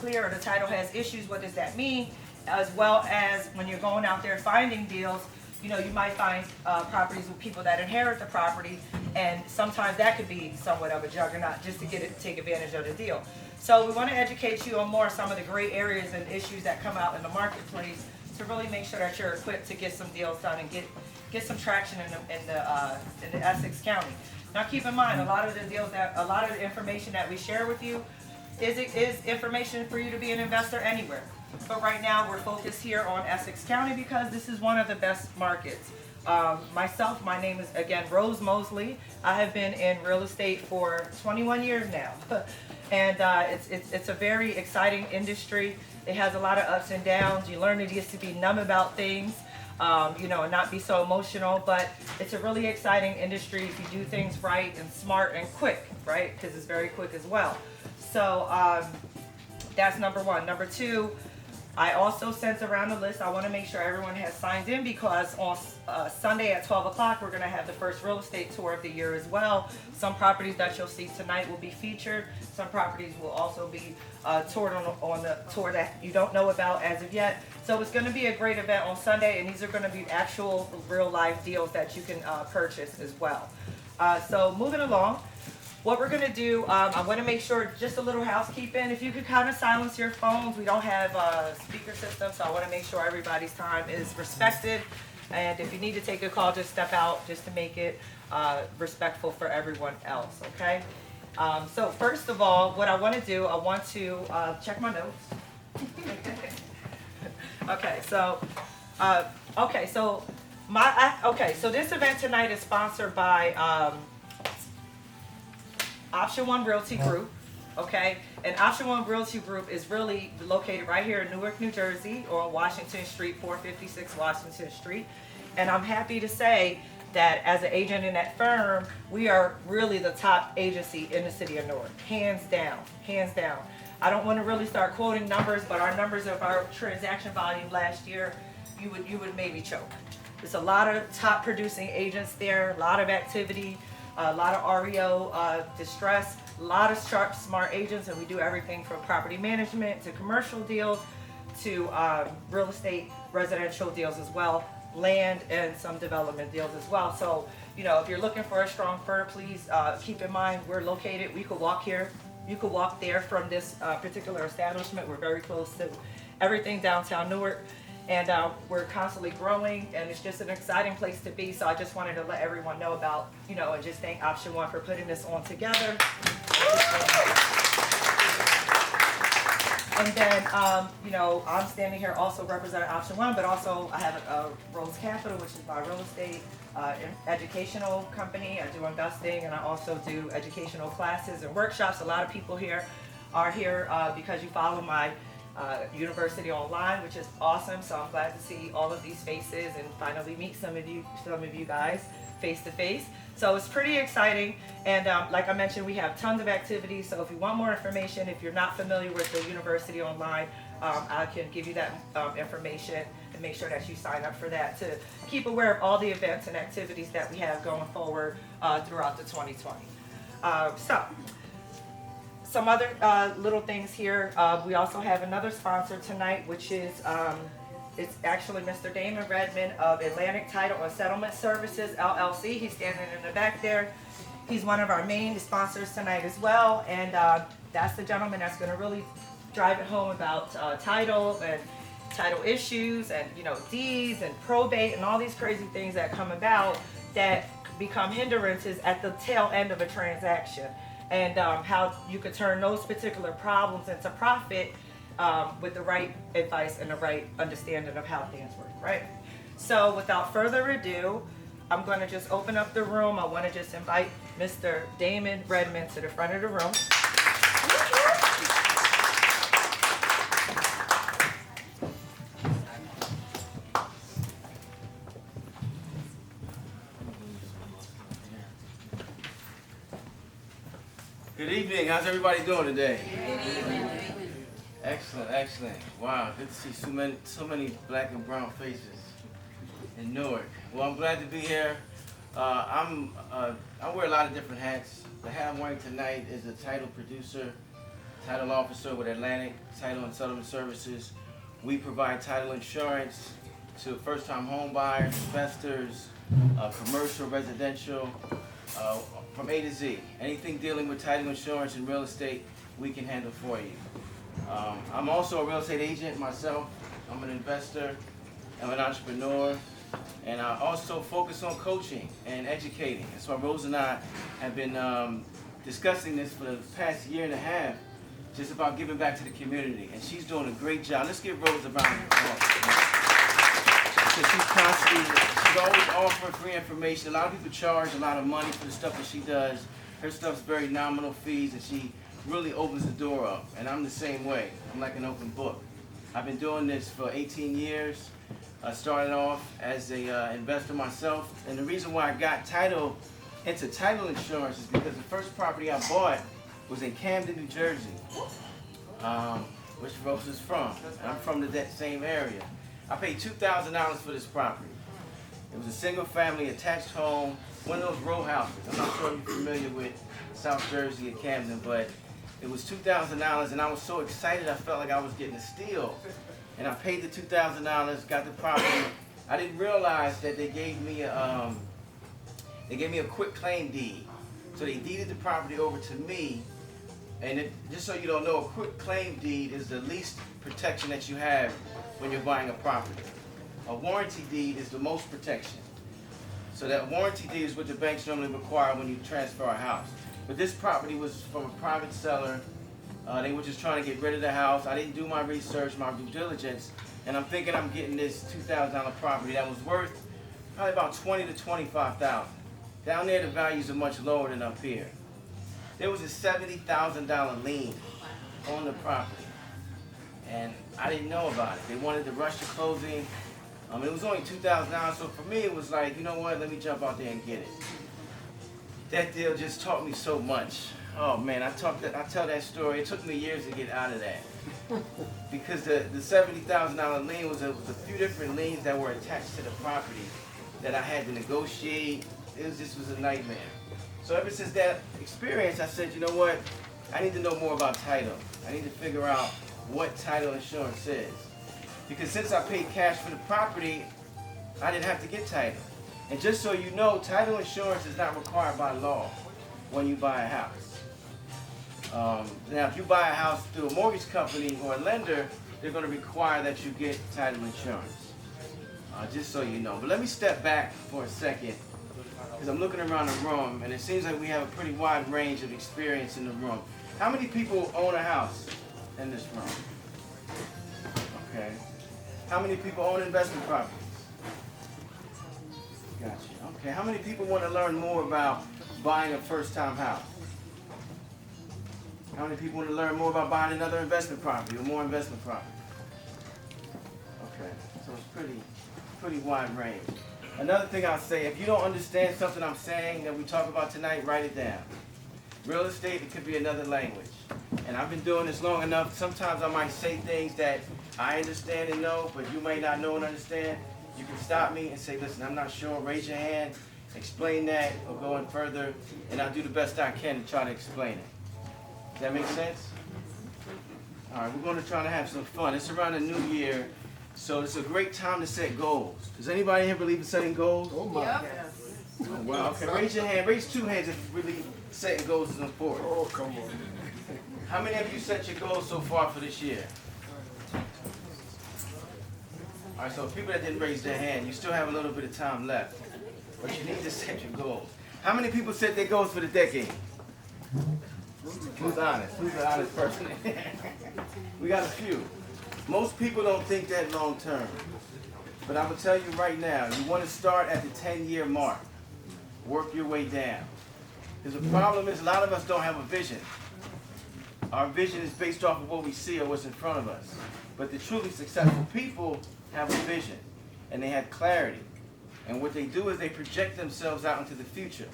clear or the title has issues, what does that mean? As well as when you're going out there finding deals, you know, you might find properties with people that inherit the property, and sometimes that could be somewhat of a juggernaut just to take advantage of the deal. So we want to educate you on more some of the gray areas and issues that come out in the marketplace to really make sure that you're equipped to get some deals done and get some traction in the Essex County. Now keep in mind, a lot of the information that we share with you is information for you to be an investor anywhere. But right now we're focused here on Essex County because this is one of the best markets. Myself, my name is again Rose Mosely. I have been in real estate for 21 years now. And it's a very exciting industry. It has a lot of ups and downs. You learn to just be numb about things, you know, and not be so emotional. But it's a really exciting industry if you do things right and smart and quick, right? Because it's very quick as well. So that's number one. Number two, I also sent around the list. I want to make sure everyone has signed in because on Sunday at 12 o'clock, we're going to have the first real estate tour of the year as well. Some properties that you'll see tonight will be featured. Some properties will also be toured on the tour that you don't know about as of yet. So it's going to be a great event on Sunday, and these are going to be actual real life deals that you can purchase as well. So moving along. What we're going to do, I want to make sure, just a little housekeeping, if you could kind of silence your phones. We don't have a speaker system, so I want to make sure everybody's time is respected. And if you need to take a call, just step out just to make it respectful for everyone else, okay? So first of all, what I want to do, I want to check my notes. Okay, so this event tonight is sponsored by Option One Realty Group, okay? And Option One Realty Group is really located right here in Newark, New Jersey, on Washington Street, 456 Washington Street. And I'm happy to say that as an agent in that firm, we are really the top agency in the city of Newark, hands down, hands down. I don't want to really start quoting numbers, but our numbers of our transaction volume last year, you would maybe choke. There's a lot of top producing agents there, a lot of activity, a lot of REO distress, a lot of sharp, smart agents, and we do everything from property management to commercial deals to real estate, residential deals as well, land and some development deals as well. So, you know, if you're looking for a strong firm, please keep in mind we're located. We could walk here, you could walk there from this particular establishment. We're very close to everything downtown Newark. And we're constantly growing, and it's just an exciting place to be. So I just wanted to let everyone know about, you know, and just thank Option One for putting this on together. And then, you know, I'm standing here also representing Option One, but also I have a Rose Capital, which is my real estate educational company. I do investing, and I also do educational classes and workshops. A lot of people here are here because you follow my university online, which is awesome. So I'm glad to see all of these faces and finally meet some of you guys face to face. So it's pretty exciting, and like I mentioned, we have tons of activities. So if you want more information, if you're not familiar with the university online, I can give you that information and make sure that you sign up for that to keep aware of all the events and activities that we have going forward throughout the 2020. Some other little things here. We also have another sponsor tonight, which is it's actually Mr. Damon Redmond of Atlantic Title and Settlement Services, LLC. He's standing in the back there. He's one of our main sponsors tonight as well, and that's the gentleman that's going to really drive it home about title and title issues and, you know, deeds and probate and all these crazy things that come about that become hindrances at the tail end of a transaction. And how you could turn those particular problems into profit with the right advice and the right understanding of how things work, right? So without further ado, I'm going to just open up the room. I want to just invite Mr. Damon Redmond to the front of the room. Good evening. How's everybody doing today? Good evening. Excellent, excellent. Wow, good to see so many black and brown faces in Newark. Well, I'm glad to be here. I wear a lot of different hats. The hat I'm wearing tonight is a title producer title officer with Atlantic Title and Settlement Services. We provide title insurance to first-time home buyers, investors, commercial, residential, from A to Z. Anything dealing with title insurance and real estate, we can handle for you. I'm also a real estate agent myself. I'm an investor, I'm an entrepreneur, and I also focus on coaching and educating. That's why Rose and I have been discussing this for the past year and a half, just about giving back to the community. And she's doing a great job. Let's give Rose a round of applause. Because she's always offering free information. A lot of people charge a lot of money for the stuff that she does. Her stuff's very nominal fees, and she really opens the door up. And I'm the same way. I'm like an open book. I've been doing this for 18 years. I started off as an investor myself, and the reason why I got into title insurance is because the first property I bought was in Camden, New Jersey, which Rose is from. And I'm from that same area. I paid $2,000 for this property. It was a single-family attached home, one of those row houses. I'm not sure if you're familiar with South Jersey and Camden, but it was $2,000, and I was so excited I felt like I was getting a steal. And I paid the $2,000, got the property. I didn't realize that they gave me a quit claim deed. So they deeded the property over to me. And just so you don't know, a quit claim deed is the least protection that you have when you're buying a property. A warranty deed is the most protection. So that warranty deed is what the banks normally require when you transfer a house. But this property was from a private seller. They were just trying to get rid of the house. I didn't do my research, my due diligence, and I'm thinking I'm getting this $2,000 property that was worth probably about $20,000 to $25,000. Down there, the values are much lower than up here. There was a $70,000 lien on the property, and I didn't know about it. They wanted to rush the closing. It was only $2,000, so for me it was like, you know what, let me jump out there and get it. That deal just taught me so much. Oh man, I tell that story. It took me years to get out of that. Because the $70,000 lien was a few different liens that were attached to the property that I had to negotiate. It was a nightmare. So ever since that experience, I said, you know what? I need to know more about title. I need to figure out what title insurance is. Because since I paid cash for the property, I didn't have to get title. And just so you know, title insurance is not required by law when you buy a house. Now, if you buy a house through a mortgage company or a lender, they're going to require that you get title insurance. Just so you know. But let me step back for a second, because I'm looking around the room, and it seems like we have a pretty wide range of experience in the room. How many people own a house in this room? Okay. How many people own investment properties? Gotcha. Okay. How many people want to learn more about buying a first-time house? How many people want to learn more about buying another investment property or more investment property? Okay. So it's pretty wide range. Another thing I'll say, if you don't understand something I'm saying that we talk about tonight, write it down. Real estate, it could be another language. And I've been doing this long enough, sometimes I might say things that I understand and know, but you may not know and understand. You can stop me and say, listen, I'm not sure, raise your hand, explain that, or go in further, and I'll do the best I can to try to explain it. Does that make sense? All right, we're going to try to have some fun. It's around the new year, so it's a great time to set goals. Does anybody here believe in setting goals? Oh my. Yep. Oh, Wow, okay, raise your hand. Raise two hands if really setting goals is important. Oh, come on. How many of you set your goals so far for this year? All right, so people that didn't raise their hand, you still have a little bit of time left, but you need to set your goals. How many people set their goals for the decade? Who's honest? Who's the honest person? We got a few. Most people don't think that long term. But I'm going to tell you right now, you want to start at the 10-year mark. Work your way down. Because the problem is a lot of us don't have a vision. Our vision is based off of what we see or what's in front of us. But the truly successful people have a vision. And they have clarity. And what they do is they project themselves out into the future.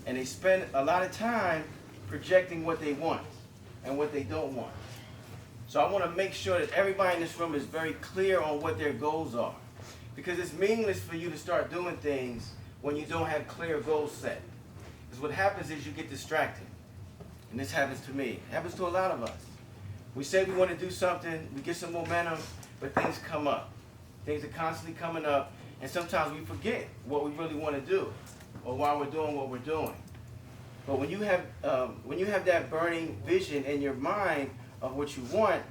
And they spend a lot of time projecting what they want and what they don't want. So I want to make sure that everybody in this room is very clear on what their goals are. Because it's meaningless for you to start doing things when you don't have clear goals set. Because what happens is you get distracted. and this happens to me, it happens to a lot of us. We say we want to do something, we get some momentum, but things come up. Things are constantly coming up, and sometimes we forget what we really want to do, or why we're doing what we're doing. But when you have that burning vision in your mind of what you want,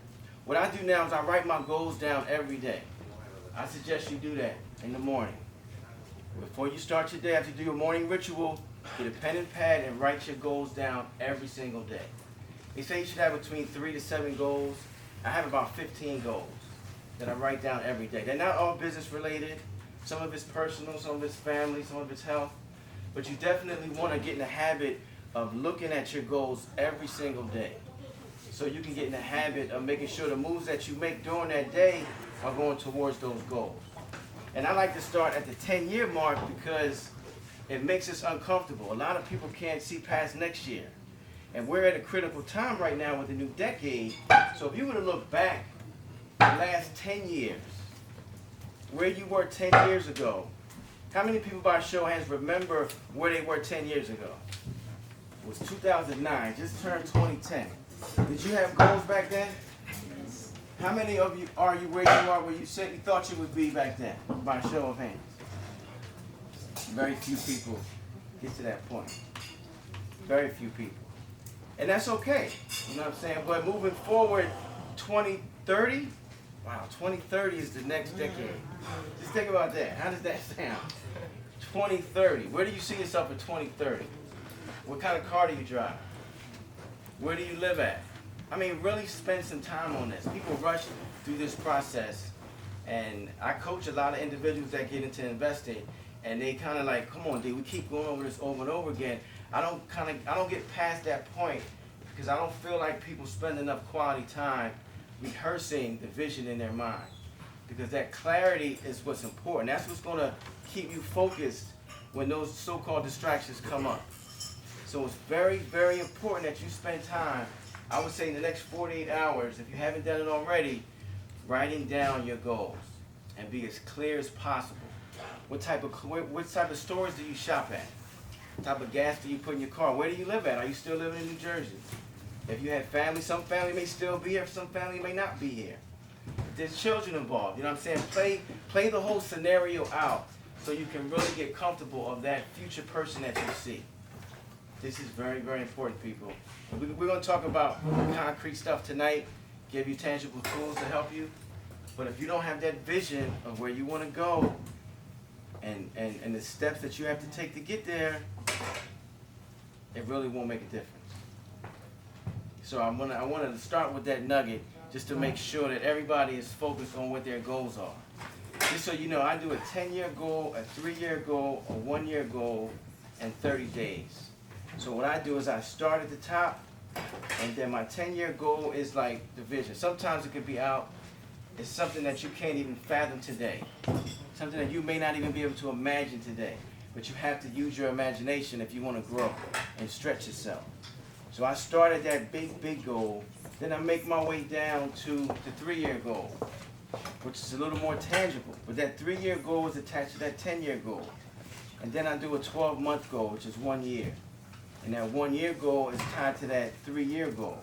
what I do now is I write my goals down every day. I suggest you do that in the morning. Before you start your day, after you do your morning ritual, get a pen and pad and write your goals down every single day. They say you should have between 3 to 7 goals. I have about 15 goals that I write down every day. They're not all business related. Some of it's personal, some of it's family, some of it's health. But you definitely want to get in the habit of looking at your goals every single day. So you can get in the habit of making sure the moves that you make during that day are going towards those goals. And I like to start at the 10-year mark because it makes us uncomfortable. A lot of people can't see past next year. And we're at a critical time right now with the new decade. So if you were to look back the last 10 years, where you were 10 years ago, how many people by a show of hands remember where they were 10 years ago? It was 2009, just turned 2010. Did you have goals back then? How many of you are you where you are where you said you thought you would be back then, by a show of hands? Very few people get to that point. Very few people. And that's okay, you know what I'm saying? But moving forward, 2030, wow, 2030 is the next decade. Just think about that. How does that sound? 2030. Where do you see yourself in 2030? What kind of car do you drive? Where do you live at? I mean, really spend some time on this. People rush through this process, and I coach a lot of individuals that get into investing, and they kind of like, come on, dude, we keep going over this over and over again. I don't get past that point because I don't feel like people spend enough quality time rehearsing the vision in their mind. Because that clarity is what's important. That's what's going to keep you focused when those so-called distractions come up. So it's very, very important that you spend time, I would say in the next 48 hours, if you haven't done it already, writing down your goals and be as clear as possible. What type of stores do you shop at? What type of gas do you put in your car? Where do you live at? Are you still living in New Jersey? If you have family, some family may still be here, some family may not be here. If there's children involved, you know what I'm saying? Play the whole scenario out so you can really get comfortable of that future person that you see. This is very, very important, people. We're going to talk about concrete stuff tonight, give you tangible tools to help you. But if you don't have that vision of where you want to go and the steps that you have to take to get there, it really won't make a difference. So I wanted to start with that nugget just to make sure that everybody is focused on what their goals are. Just so you know, I do a 10-year goal, a 3-year goal, a 1-year goal, and 30 days. So what I do is I start at the top, and then my 10-year goal is like the vision. Sometimes it could be out. It's something that you can't even fathom today. Something that you may not even be able to imagine today. But you have to use your imagination if you want to grow and stretch yourself. So I start at that big, big goal. Then I make my way down to the 3-year goal, which is a little more tangible. But that 3-year goal is attached to that 10-year goal. And then I do a 12-month goal, which is 1 year. And that 1-year goal is tied to that 3-year goal.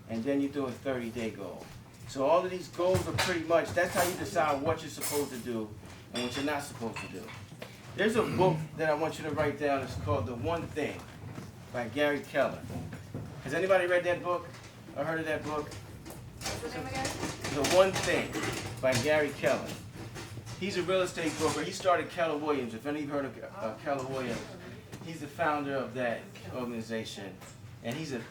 And then you do a 30-day goal. So all of these goals are pretty much, that's how you decide what you're supposed to do and what you're not supposed to do. There's a book that I want you to write down. It's called The One Thing by Gary Keller. Has anybody read that book or heard of that book? What's the name again? The One Thing by Gary Keller. He's a real estate broker. He started Keller Williams. If any of you heard of Keller Williams, he's the founder of that organization. And he's a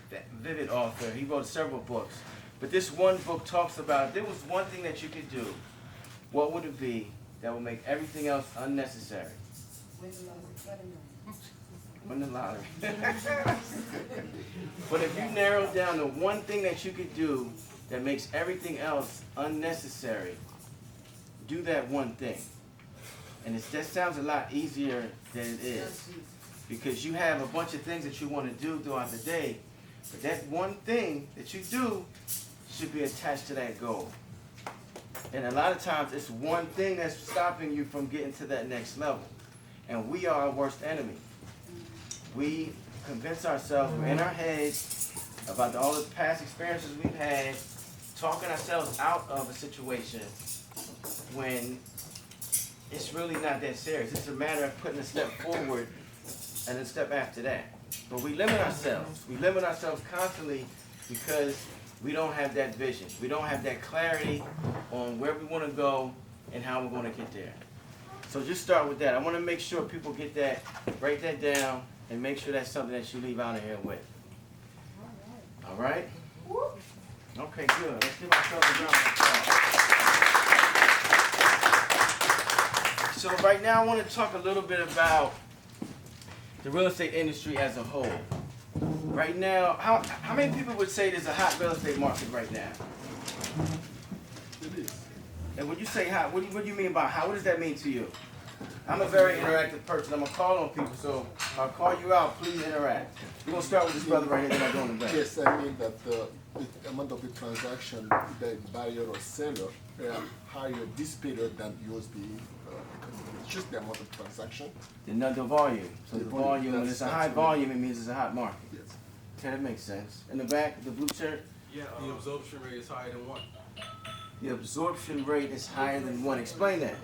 vivid author. He wrote several books. But this one book talks about, if there was one thing that you could do, what would it be that would make everything else unnecessary? Win the lottery. But if you narrow down the one thing that you could do that makes everything else unnecessary, do that one thing. And that sounds a lot easier than it is. Because you have a bunch of things that you want to do throughout the day. But that one thing that you do should be attached to that goal. And a lot of times it's one thing that's stopping you from getting to that next level. And we are our worst enemy. We convince ourselves, we're in our heads, about all the past experiences we've had, talking ourselves out of a situation when it's really not that serious. It's a matter of putting a step forward and a step after that. But we limit ourselves. We limit ourselves constantly because we don't have that vision. We don't have that clarity on where we want to go and how we're going to get there. So just start with that. I want to make sure people get that, write that down, and make sure that's something that you leave out of here with. All right? Okay, good. Let's give ourselves a round of applause. So right now I want to talk a little bit about the real estate industry as a whole. Right now, how many people would say there's a hot real estate market right now? It is. And when you say hot, what do you mean by hot? What does that mean to you? I'm a very interactive person. I'm going to call on people, so I'll call you out. Please interact. We're going to start with this brother right here, then I'll go in the back. Yes, I mean that the amount of the transaction, the buyer or seller, higher this period than usually because it's just the amount of transaction. The volume. So the volume, when it's a high volume, it means it's a hot market. Yes. Okay, that makes sense. In the back, the blue shirt? Yeah, the absorption rate is higher than 1. The absorption rate is higher than 1. Explain that.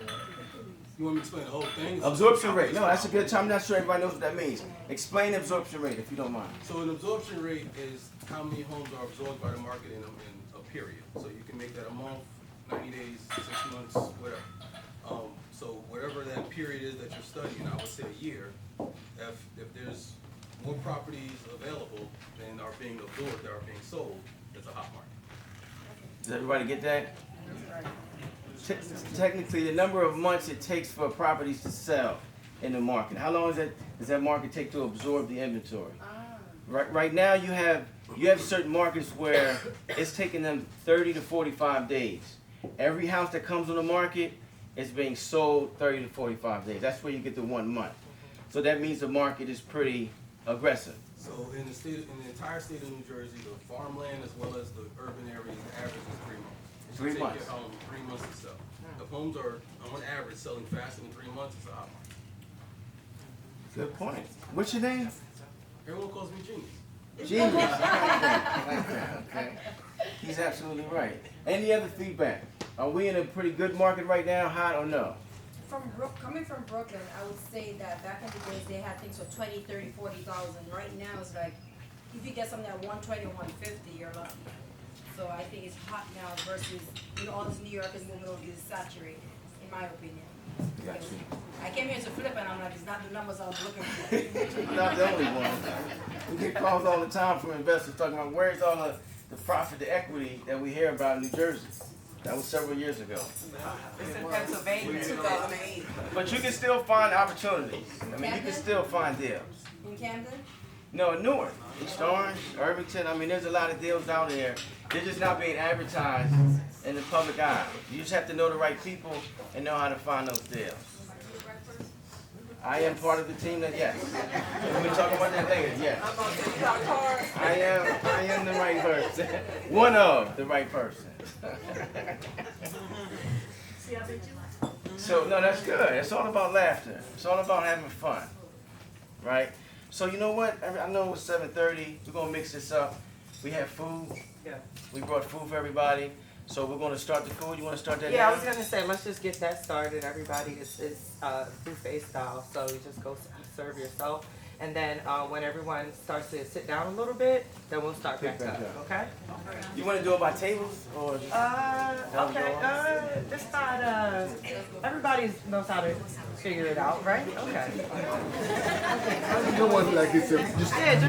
You want me to explain the whole thing? Absorption rate. No, that's a good time. I'm not sure everybody knows what that means. Explain absorption rate if you don't mind. So an absorption rate is how many homes are absorbed by the market in a period. So you can make that a month, 90 days, 6 months, whatever. So whatever that period is that you're studying, I would say a year. If there's more properties available than are being absorbed, that are being sold, it's a hot market. Does everybody get that? Technically, the number of months it takes for properties to sell in the market. How long does that market take to absorb the inventory? Right now, you have certain markets where it's taking them 30 to 45 days. Every house that comes on the market is being sold 30 to 45 days. That's where you get the 1 month. So that means the market is pretty aggressive. So in the entire state of New Jersey, the farmland as well as the urban areas, the average is 3 months. It should 3 take months. your home 3 months to sell. If homes are on average selling faster than 3 months, it's a hot market. Good point. What's your name? Everyone calls me genius. Genius. I like that. Okay. He's absolutely right. Any other feedback? Are we in a pretty good market right now, hot or no? Coming from Brooklyn, I would say that back in the days they had things for 20, 30, 40,000. Right now it's like if you get something at 120, 150, you're lucky. So I think it's hot now versus all this New York is moving over, it's saturated, in my opinion. Got you. I came here to flip and I'm like, it's not the numbers I was looking for. You're not the only one. We get calls all the time from investors talking about where's all the profit, the equity that we hear about in New Jersey. That was several years ago. It's in Pennsylvania, 2008. But you can still find opportunities. I mean, you can still find deals. In Camden? No, Newark, East Orange, Irvington. I mean, there's a lot of deals out there. They're just not being advertised in the public eye. You just have to know the right people and know how to find those deals. I am part of the team that, yes. We'll be talking about that later, yes. I am the right person. One of the right person. So, no, that's good. It's all about laughter. It's all about having fun, right? So, you know what? I know it's 7:30. We're going to mix this up. We have food. Yeah. We brought food for everybody. So we're going to start the food. You want to start that Yeah, now? I was gonna say, let's just get that started. Everybody is buffet style, so you just go serve yourself. And then when everyone starts to sit down a little bit, then we'll start back up, okay? You want to do it by tables or? Okay, just not, everybody knows how to figure it out, right? Okay. You don't want like this, just Yeah,